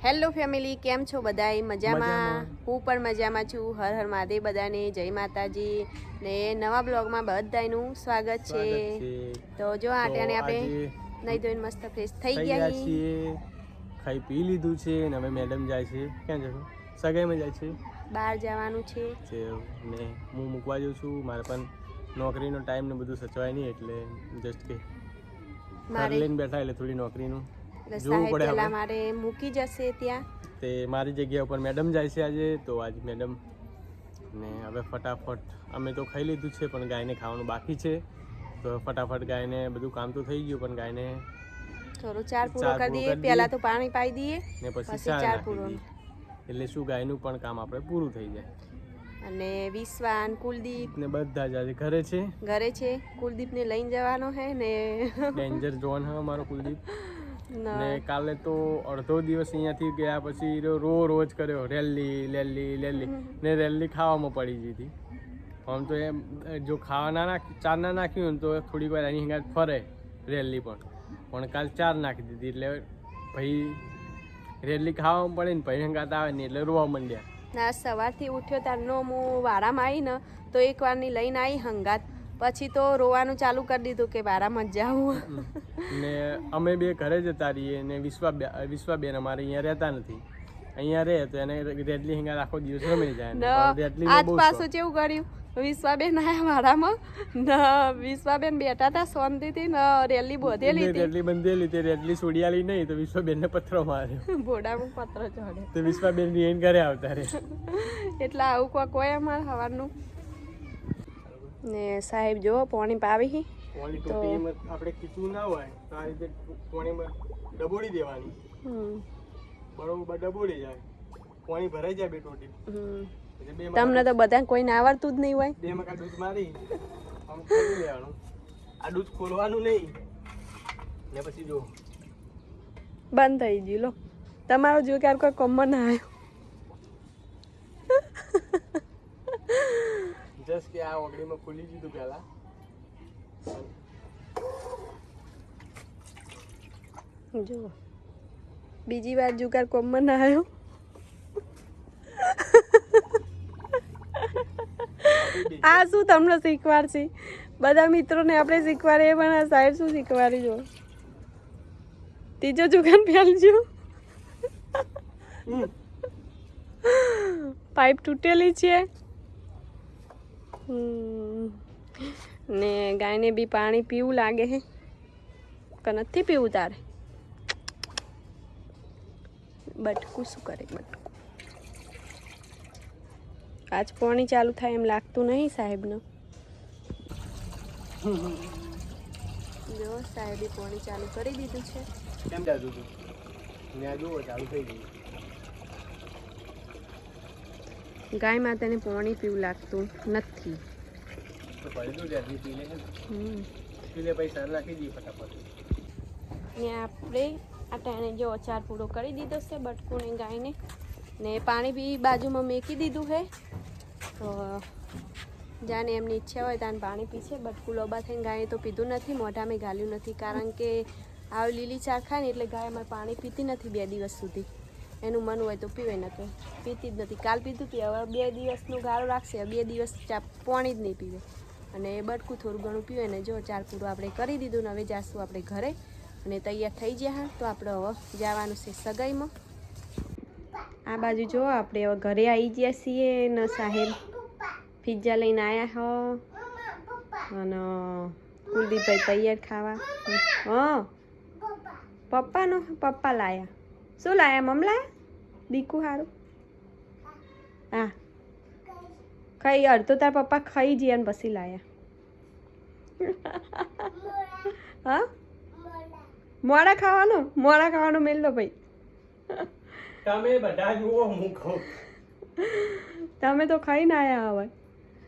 Hello family, કેમ છો બધાય? મજામાં? હું પણ મજામાં છું. હર હર મહાદેવ બધાને, જય માતાજી ને નવા બ્લોગમાં બધાનું સ્વાગત છે. તો જો આટાને આપણે નહીં ધોઈને મસ્ત ફ્રેશ થઈ ગયા છીએ, ખાઈ પી લીધું છે અને હવે મેડમ જાય છે. ક્યાં જશો? સગાઈમાં જાય છે, બહાર જવાનું છે ને હું મૂકવા જાઉં છું. મારે પણ નોકરીનો ટાઈમ ને બધું સચવાય નહીં એટલે જસ્ટ કે ઘર લઈને બેઠા એટલે થોડી નોકરીનું જોવું પડે. પહેલા મારે મૂકી જશે ત્યાં, તે મારી જગ્યા ઉપર મેડમ જાય છે આજે. તો આજે મેડમ ને હવે ફટાફટ અમે તો ખાઈ લીધું છે પણ ગાયને ખાવાનું બાકી છે. તો ફટાફટ ગાયને બધું કામ તો થઈ ગયું પણ ગાયને થોડું ચાર પૂરો કરી દઈએ. પહેલા તો પાણી પાઈ દઈએ ને પછી ચાર પૂરો, એટલે શું ગાયનું પણ કામ આપણે પૂરું થઈ જાય. અને વિશ્વાન, કુલદીપ ને બધા જ આજે ઘરે છે. કુલદીપને લઈને જવાનો હે ને ડેન્જર ઝોન હે અમારો કુલદીપ. ને કાલે તો અડધો દિવસ અહીંયાથી ગયા પછી રોજ કર્યો રેલી ને રેલી ખાવામાં પડી ગઈ હતી. આમ તો એમ જો ખાવા ચાર ના નાખ્યું ને તો થોડીક વાર એની હંગાત ફરે રેલી પણ કાલ ચાર નાખી દીધી એટલે ભાઈ રેલી ખાવામાં પડે ને ભાઈ હંગાત આવે ને એટલે રોવા માંડ્યા. ના સવારથી ઉઠ્યો તારનો હું વારામાં આવી ને તો એક વારની લઈને આવી હંગાત, પછી તો રોવાનું ચાલુ કરી દીધું કે વારામાં જ જાઉં. ને અમે બે ઘરે જતા રહીએ ને વિશ્વાબેન અમારે અહીંયા રહેતા નથી. અહીંયા રહે તો એને રેડલી હિંગા આખો દિવસ રમી જાય. આજ પાછું કેવું કર્યું, વિશ્વાબેન આયા વારામાં ને વિશ્વાબેન બેઠા હતા શાંતિથી ને રેલી બંધેલી તે રેડલી છોડિયાલી નહીં તો વિશ્વાબેન ને પથ્થરો માર્યો. બોડામાં પથ્થરો ચડે તો વિશ્વાબેન રિએન ઘરે આવતા રહે. એટલે આવું કોઈ અમારે સવારનું ને સાહેબ જો પાણી પાવી તો આપણે કીધું ના હોય તો આ રીતે પાણીમાં ડબોડી દેવાની. બરોબર ડબોડી જાય, પાણી ભરાઈ જાય બે ટોટી. તમને તો બધા કોઈને આવડતું જ નહીં હોય. બે મકા દૂધ મારી આમ ખોલી લેવાનું. આ દૂધ ખોલવાનું નહીં ને પછી જો બંધ થઈ ગયું. લો તમારો જો ક્યારે કોઈ કોમન ના આવ્યો. જસ્ટ કે આ ઓગળીમાં ખુલી દીધું પહેલા. જો બીજી વાર જુગાર કોમન ના આવ્યો. આ શું તમને શીખવાડશે? બધા મિત્રોને આપણે શીખવાડીએ પણ આ સાહેબ શું શીખવાડી? જો ત્રીજો જુગાર ફેલજો. પાઇપ તૂટેલી છે ને ગાયને બી પાણી પીવું લાગે હે કે નથી પીવું તારે? બટકું શું કરે બટકું? આજ પાણી ચાલુ થાય એમ લાગતું નહીં સાહેબનું. જો સાહેબે પાણી ચાલુ કરી દીધું છે. કેમ ચાલુ હતું? મેં જુઓ ચાલુ થઈ ગયું. ગાય માતાને પાણી પીવું લાગતું નથી. તો પડ્યું જલ્દી પી લે પૈસા નાખી દઈએ ફટાફટ. ને આપણે આ ટાણે જો અચાર પૂરો કરી દીધો છે બટકુને ગાયને, ને પાણી બી બાજુમાં મેકી દીધું છે. તો જાને એમની ઈચ્છા હોય ત્યાં પાણી પીશે. બટકું લોબા થઈને ગાયે તો પીધું નથી, મોઢામાં ગાલ્યું નથી, કારણ કે આવી લીલી ચાર ખાય ને એટલે ગાય અમારે પાણી પીતી નથી 2 દિવસ સુધી. એનું મન હોય તો પીવે, ને તો પીતી જ નથી. કાલ પીધું હતું, હવે 2 દિવસનું ગાળો રાખશે. 2 દિવસ પાણી જ નહીં પીવે અને બટકું થોડું ઘણું પીવે. ને જો ચાર પૂરું આપણે કરી દીધું ને હવે જાશું આપણે ઘરે અને તૈયાર થઈ ગયા. તો આપણે હવે જવાનું છે સગાઈમાં. આ બાજુ જો આપણે હવે ઘરે આવી ગયા છીએ ને સાહેબ પિઝા લઈને આવ્યા હો અને કુલદીપભાઈ તૈયાર ખાવા. હા પપ્પા લાયા. શું લાયા? મમ લાયા દીકુ સારું. હા ખાઈ અડધો તાર પપ્પા ખાઈ જઈએ ને પછી લાયા. હા મોડા ખાવાનું મેલ દો ભાઈ. તમે બધા જુઓ હું ખાઉં. તમે તો ખાઈને આયા હવે.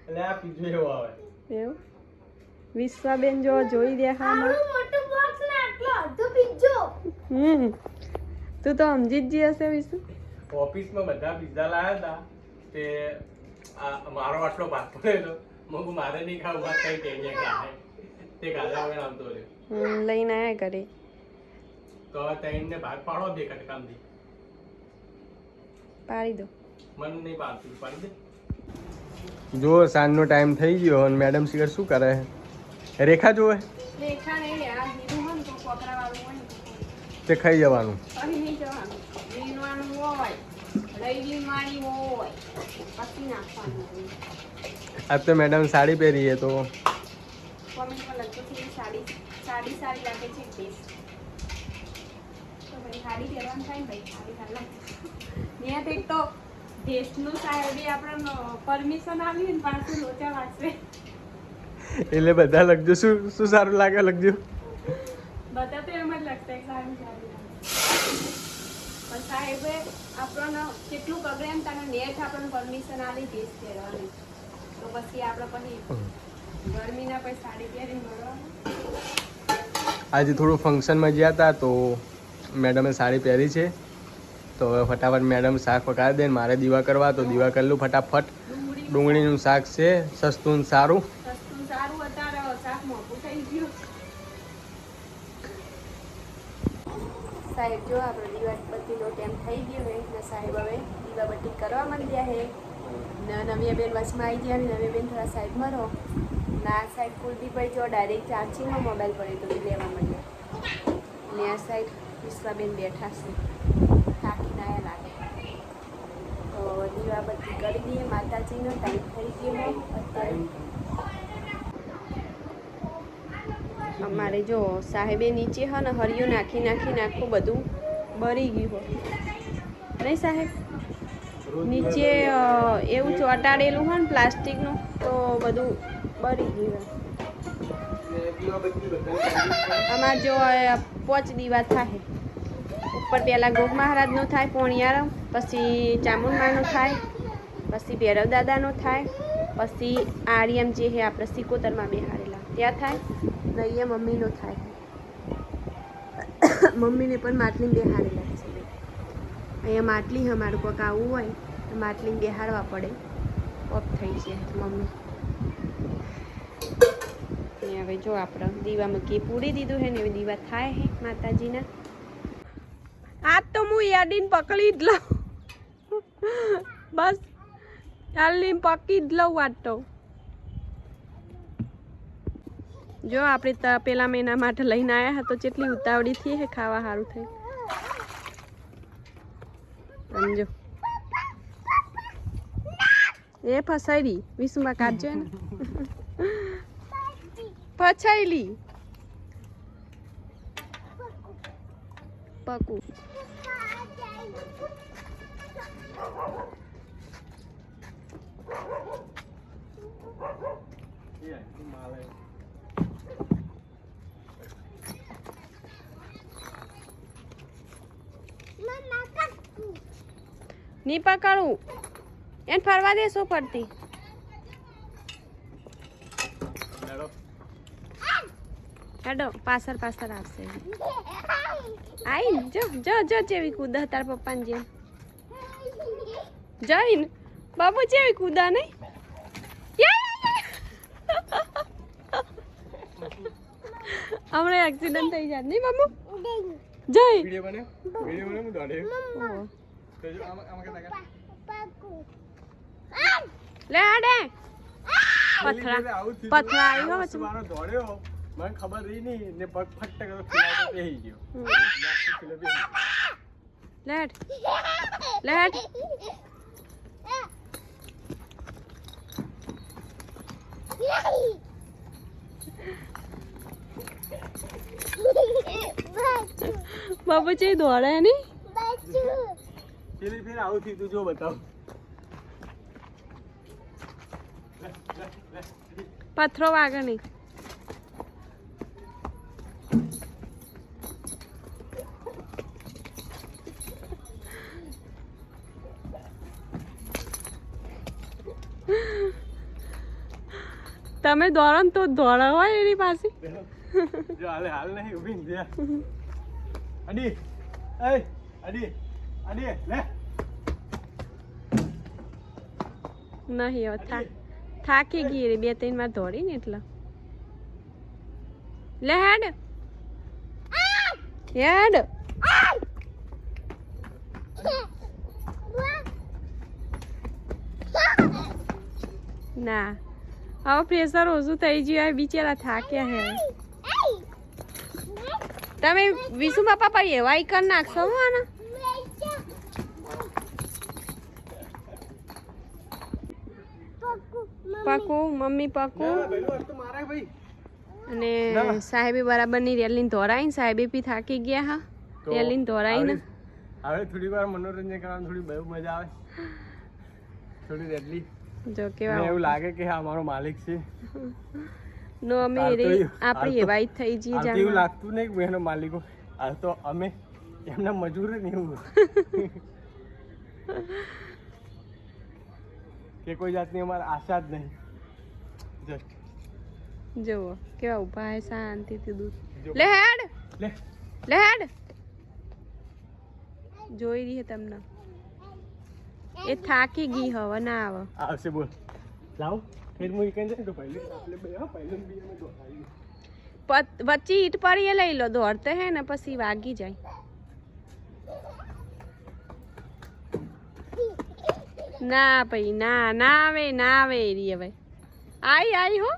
એટલે આ પીઝો એવો આવે એવું? વિશ્વાબેન જો જોઈ દે હા તું તો સમજી જ હશે વિશ્વ. ઓફિસમાં બધા પીઝા લાયા હતા તે મારો આટલો ભાગ પડેલો. મગું મારે નહીં ખાવું, ભાત કઈ ટેન્શન ખાય તે ખાધા વગર આવતો રહ્યો. લઈને આયા ઘરે તો હવે તઈને ભાગ પાડો બે કટકામથી. પાડી દો. મન નહીં પાડતું, પાડી દે. જો સાંજનો ટાઈમ થઈ ગયો અને મેડમ શિખર શું કરે છે? રેખા જોવે રેખા નહીં આ લીધું હોય ને તો કોકરા વાળું હોય ને તે ખાઈ જવાનું. અહીં નહીં જવાનું. લીનવાનું હોય રૈલી મારી હોય પછી નાખવાનું હોય. આજ તો મેડમ સાડી પહેરી છે તો કોમેન્ટ પર લખજો કે સાડી સાડી સારી લાગે છે બેસ્ટ. તો ભાઈ સાડી પહેરવાનું થાય ને ભાઈ સાડી સારી લાગે. ત્યાં તો એક તો દેશનું સાહેબે આપણને પરમિશન આપી ને પાછું લોચા વાંચવે. એટલે બધા લખજો શું શું સારું લાગે લખજો. બધા તો એમ જ લખતા કે સારું સારું લાગે. પણ સાહેબે આપણને કેટલું કગડે એમ તને નેટ આપણને પરમિશન આપી દેશ પહેરવાની. તો પછી આપણે પછી ગરમીના પછી સાડી પહેરીને મળવાનું. આજે થોડું ફંક્શનમાં ગયા હતા તો મેડમે સાડી પહેરી છે તો હવે ફટાફટ મેડમ શાક પકાવી દે ને મારે દીવા કરવા તો દીવા કરી લઉં ફટાફટ. ડુંગળીનું શાક છે સસ્તું ને સારું. સસ્તું સારું અત્યારે શાક મોંઘું થઈ ગયું. સાહેબ જો આપણે દીવાબત્તીનો ટાઈમ થઈ ગયો છે ને સાહેબ હવે દીવાબત્તી કરવા માંડ્યા છે ને નવી બેન વચમાં આવી ગયા ને નવી બેન થોડા સાઈડ મરો ના સાઈડ કુલદીપભાઈ જો ડાયરેક્ટ ચાર્જિંગમાં મોબાઈલ પડ્યો તો લેવા માંડ્યા ને આ સાઈડ વિશ્વાબેન બેઠા છે થાકી ના લાગે તો દીવાબત્તી કરી દઈએ. માતાજીનો ટાઈમ થઈ ગયો અત્યારે. અમારે જો સાહેબે નીચે હ ને હરિયું નાખી આખું બધું બળી ગયું હોય નહીં સાહેબ? નીચે એવું ચોંટાડેલું હોય ને પ્લાસ્ટિકનું તો બધું બળી ગયું હોય. અમારે જો 5 દીવા થાય. ઉપર પહેલાં ગોગ મહારાજનો થાય પોણિયારો, પછી ચામુંડમાનો થાય, પછી ભૈરવ દાદાનો થાય, પછી આર્યમ જે છે આપણે સિકોતરમાં બેહારેલા ત્યાં થાય ને અહીંયા મમ્મીનો થાય. મમ્મીને પણ માટલી બેહારેલા છે. અહીંયા માટલી અમારું કોઈક આવું હોય તો માટલી બેહાડવા પડે. ઓફ થઈ છે મમ્મી. હવે જો આપણે દીવામાં ઘી પૂરી દીધું છે ને એવી દીવા થાય છે માતાજીના. આજ તો હું યાદીને પકડી જ લઉં. બસ ચાલી પકી જ લઉં આજ તો. જો આપણે પેલા મહિના માટે લઈને આવ્યા હતા તો જેટલી ઉતાવળી થઈ છે ખાવા સારું થઈ. સમજો એ ફસાઈ વિસુમાં કાઢજો ને ફસાયેલી પકું. ની પકડું એને ફરવા દેશો પડતી. હેડો પાછળ આવશે. આઈ જો જો જો જેવી કૂદા તાર પપ્પાને જેમ જઈને બાબુ જેવી કૂદા નહીં. હમણાં એક્સિડન્ટ થઈ જાય નહીં બાબુ? જય લે હાડે પથરા આવ્યો દોડ્યો મને ખબર રહી નહીં ને પગ ફટ કરો બેહી ગયો. લેટ લેટ બાબુ છે દોડે નહીં. પેલી ફેર આવું થયું તું જો બતાવ. પથરો વાગે નહીં. તમે દોડો ને તો દોડા હોય એની પાસે. જો હાલ નહીં ઊભી ને અડી એ અડી અડી લે નહીં હવે થાકી ગઈ 2-3 વાર દોડી ને એટલે લે હેડ હેડ ના હવે પ્રેશર ઓછું થઈ ગયું બિચારા થાક્યા હે તમે વિશુ બાપા પર એવાય કરી નાખશો હું આના પાકું મમ્મી પાકું અને સાહેબે બરાબર ની રેલી ધોરાઈ સાહેબે બી થાકી ગયા હા રેલી ધોરાઈ ને હવે થોડી વાર મનોરંજન કરવાનું થોડી બહુ મજા આવે થોડી રેલી જો કેવા એવું લાગે કે હા મારો માલિક છે નો અમે આપણી એવાઈ થઈ જી જાણ એવું લાગતું નહીં કે એનો માલિકો આ તો અમે એમના મજૂર ને એવું કે કોઈ જાતની અમારે આશા જ નહીં જસ્ટ જુઓ કેવા ઉભા હે શાંતિથી દૂધ લે હેડ જોઈ રહી તમને એ થાકી ગઈ હવે ના આવે આવશે બોલ લાવ ફેર મુઈ કેન જાય તો પહેલે આપણે બે પહેલે બી અમે દોડાવી વચ્ચે ઈટ પર એ લઈ લો દોડતે હે ને પછી વાગી જાય ના ભાઈ ના આવે એરી હવે આઈ હો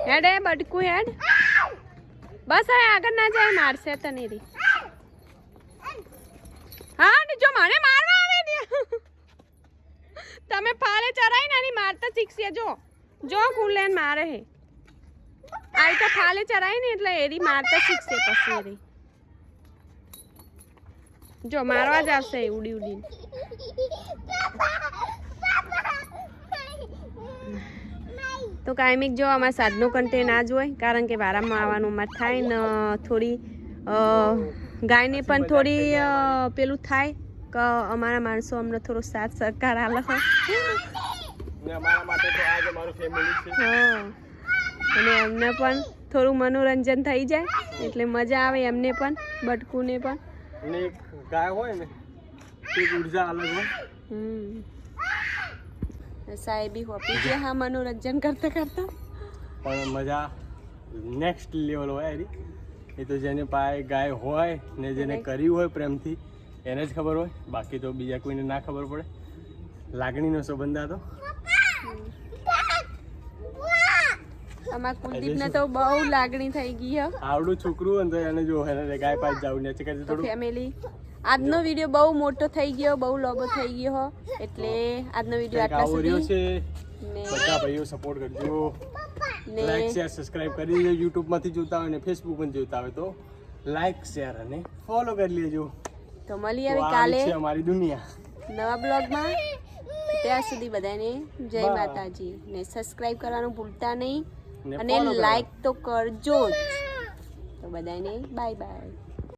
હેડ બટકું હેડ બસ હવે આગળ ના જાય મારશે તને રી હા ને જો મને મારવા આવે ને તમે ફાલે ચરાઈ ને ની મારતા શીખશે જો કુલેન મારે હે આઈ તો ફાલે ચરાઈ ને એટલે એરી મારતા શીખશે પછી એરી જો મારવા જ આવશે ઉડી તો કાયમિક જો અમારા સાધનો કંટે ના જ હોય કારણ કે વારામાં આવવાનું અમારે થાય ને થોડી ગાયને પણ થોડી પેલું થાય કે અમારા માણસો અમને થોડો સાથ સહકાર આલે ને અમારા માટે તો આજ અમારું ફેમિલી છે અને એમને પણ થોડું મનોરંજન થઈ જાય એટલે મજા આવે એમને પણ બટકુને પણ અને ગાય હોય ને તે ઉર્જા અલગ હોય સાહેબી હોપી ગયા હા મનોરંજન કરતા પણ મજા નેક્સ્ટ લેવલ હોય એરી એ તો જેને પાસે ગાય હોય ને જેને કર્યું હોય પ્રેમથી એને જ ખબર હોય બાકી તો બીજા કોઈને ના ખબર પડે લાગણીનો સંબંધ આ તો અમારા કુલદીપને તો બહુ લાગણી થઈ ગઈ હે આવડું છોકરું હોય ને તો એને જો એને ગાય પાસે જાવું ને છે થોડું ફેમિલી આજનો વિડિયો બહુ મોટો થઈ ગયો બહુ લોબો થઈ ગયો હો એટલે આજનો વિડિયો આટલા સુધી છે બધા ભાઈઓ સપોર્ટ કરજો લાઈક શેર સબસ્ક્રાઇબ કરી લેજો YouTube માંથી જોતા હોય ને Facebook માં જોતા હોય તો લાઈક શેર અને ફોલો કરી લેજો તો મળી આવી કાલે છે અમારી દુનિયા નવા બ્લોગમાં ત્યાં સુધી બધાને જય માતાજી ને સબસ્ક્રાઇબ કરવાનું ભૂલતા નહીં અને લાઈક તો કરજો જ તો બધાને બાય બાય